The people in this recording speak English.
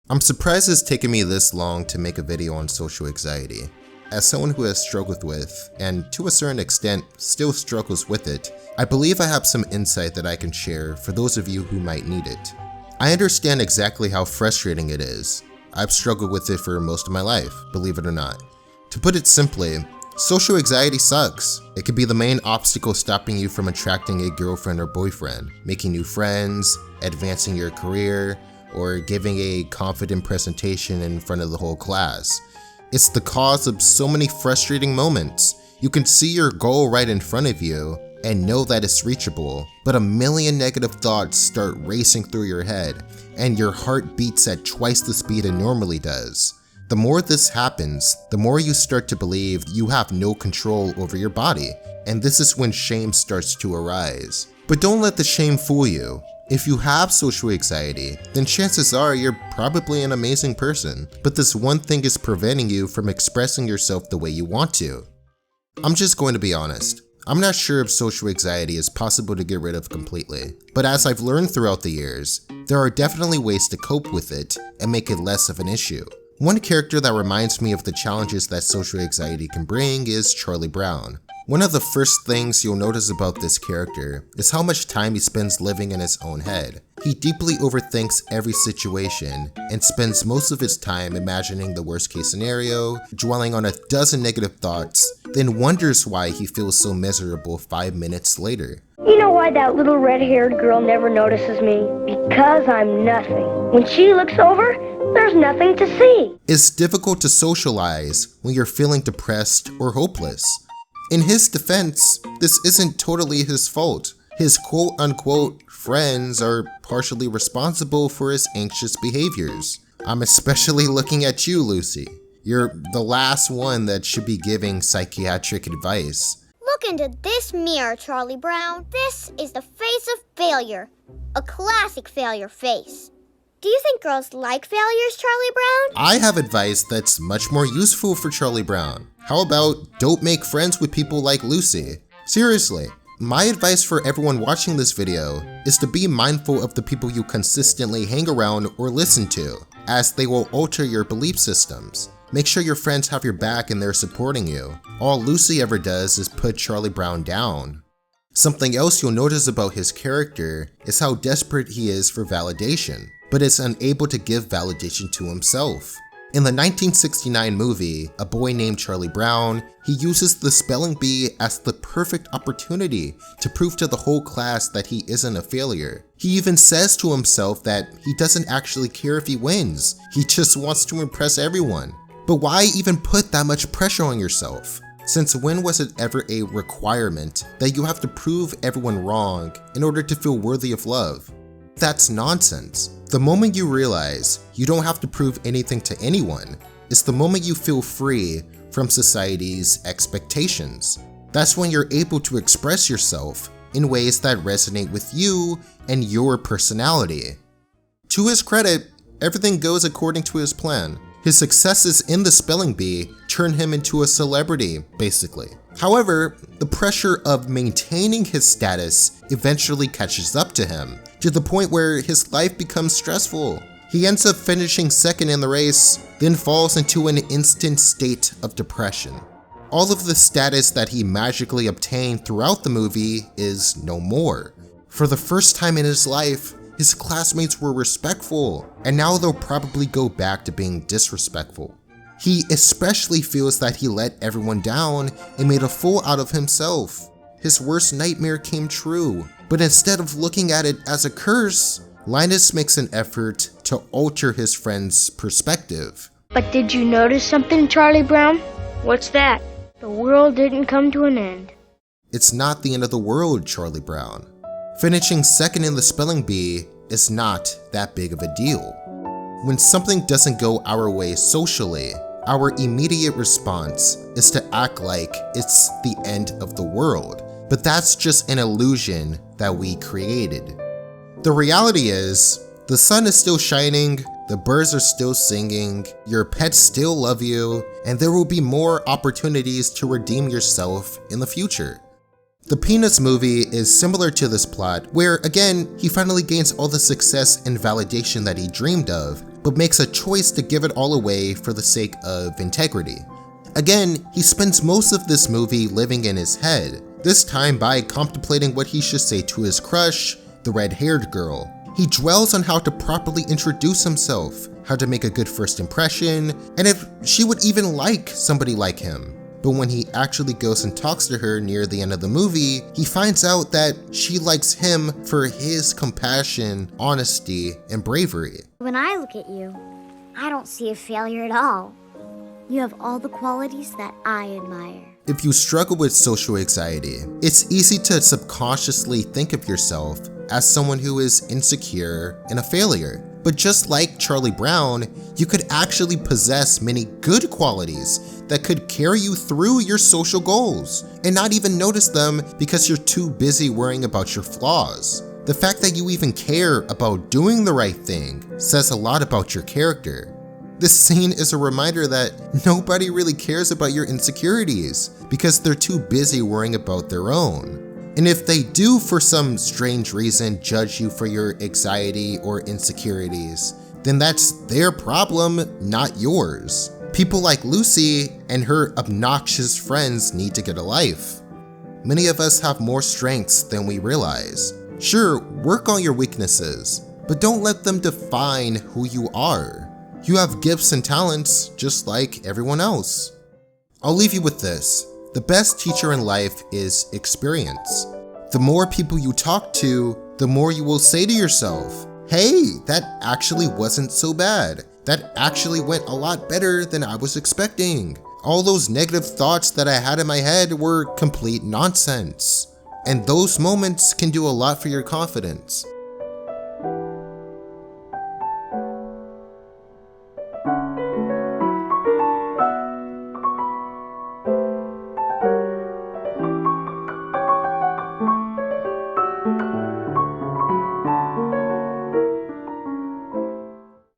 I'm surprised it's taken me this long to make a video on social anxiety. As someone who has struggled with, and to a certain extent still struggles with it, I believe I have some insight that I can share for those of you who might need it. I understand exactly how frustrating it is. I've struggled with it for most of my life, believe it or not. To put it simply, social anxiety sucks. It can be the main obstacle stopping you from attracting a girlfriend or boyfriend, making new friends, advancing your career, or giving a confident presentation in front of the whole class. It's the cause of so many frustrating moments. You can see your goal right in front of you and know that it's reachable, but a million negative thoughts start racing through your head and your heart beats at twice the speed it normally does. The more this happens, the more you start to believe you have no control over your body, and this is when shame starts to arise. But don't let the shame fool you. If you have social anxiety, then chances are you're probably an amazing person, but this one thing is preventing you from expressing yourself the way you want to. I'm just going to be honest. I'm not sure if social anxiety is possible to get rid of completely, but as I've learned throughout the years, there are definitely ways to cope with it and make it less of an issue. One character that reminds me of the challenges that social anxiety can bring is Charlie Brown. One of the first things you'll notice about this character is how much time he spends living in his own head. He deeply overthinks every situation and spends most of his time imagining the worst case scenario, dwelling on a dozen negative thoughts, then wonders why he feels so miserable 5 minutes later. You know why that little red-haired girl never notices me? Because I'm nothing. When she looks over, there's nothing to see. It's difficult to socialize when you're feeling depressed or hopeless. In his defense, this isn't totally his fault. His quote-unquote friends are partially responsible for his anxious behaviors. I'm especially looking at you, Lucy. You're the last one that should be giving psychiatric advice. Look into this mirror, Charlie Brown. This is the face of failure. A classic failure face. Do you think girls like failures, Charlie Brown? I have advice that's much more useful for Charlie Brown. How about don't make friends with people like Lucy? Seriously, my advice for everyone watching this video is to be mindful of the people you consistently hang around or listen to, as they will alter your belief systems. Make sure your friends have your back and they're supporting you. All Lucy ever does is put Charlie Brown down. Something else you'll notice about his character is how desperate he is for validation, but is unable to give validation to himself. In the 1969 movie, A Boy Named Charlie Brown, he uses the spelling bee as the perfect opportunity to prove to the whole class that he isn't a failure. He even says to himself that he doesn't actually care if he wins, he just wants to impress everyone. But why even put that much pressure on yourself? Since when was it ever a requirement that you have to prove everyone wrong in order to feel worthy of love? That's nonsense. The moment you realize you don't have to prove anything to anyone is the moment you feel free from society's expectations. That's when you're able to express yourself in ways that resonate with you and your personality. To his credit, everything goes according to his plan. His successes in the spelling bee turn him into a celebrity, basically. However, the pressure of maintaining his status eventually catches up to him, to the point where his life becomes stressful. He ends up finishing second in the race, then falls into an instant state of depression. All of the status that he magically obtained throughout the movie is no more. For the first time in his life, his classmates were respectful, and now they'll probably go back to being disrespectful. He especially feels that he let everyone down and made a fool out of himself. His worst nightmare came true, but instead of looking at it as a curse, Linus makes an effort to alter his friend's perspective. But did you notice something, Charlie Brown? What's that? The world didn't come to an end. It's not the end of the world, Charlie Brown. Finishing second in the spelling bee is not that big of a deal. When something doesn't go our way socially, our immediate response is to act like it's the end of the world, but that's just an illusion that we created. The reality is, the sun is still shining, the birds are still singing, your pets still love you, and there will be more opportunities to redeem yourself in the future. The Peanuts movie is similar to this plot, where again, he finally gains all the success and validation that he dreamed of, but makes a choice to give it all away for the sake of integrity. Again, he spends most of this movie living in his head, this time by contemplating what he should say to his crush, the red-haired girl. He dwells on how to properly introduce himself, how to make a good first impression, and if she would even like somebody like him. But when he actually goes and talks to her near the end of the movie, he finds out that she likes him for his compassion, honesty, and bravery. When I look at you, I don't see a failure at all. You have all the qualities that I admire. If you struggle with social anxiety, it's easy to subconsciously think of yourself as someone who is insecure and a failure. But just like Charlie Brown, you could actually possess many good qualities that could carry you through your social goals and not even notice them because you're too busy worrying about your flaws. The fact that you even care about doing the right thing says a lot about your character. This scene is a reminder that nobody really cares about your insecurities because they're too busy worrying about their own. And if they do for some strange reason judge you for your anxiety or insecurities, then that's their problem, not yours. People like Lucy and her obnoxious friends need to get a life. Many of us have more strengths than we realize. Sure, work on your weaknesses, but don't let them define who you are. You have gifts and talents just like everyone else. I'll leave you with this. The best teacher in life is experience. The more people you talk to, the more you will say to yourself, hey, that actually wasn't so bad. That actually went a lot better than I was expecting. All those negative thoughts that I had in my head were complete nonsense. And those moments can do a lot for your confidence.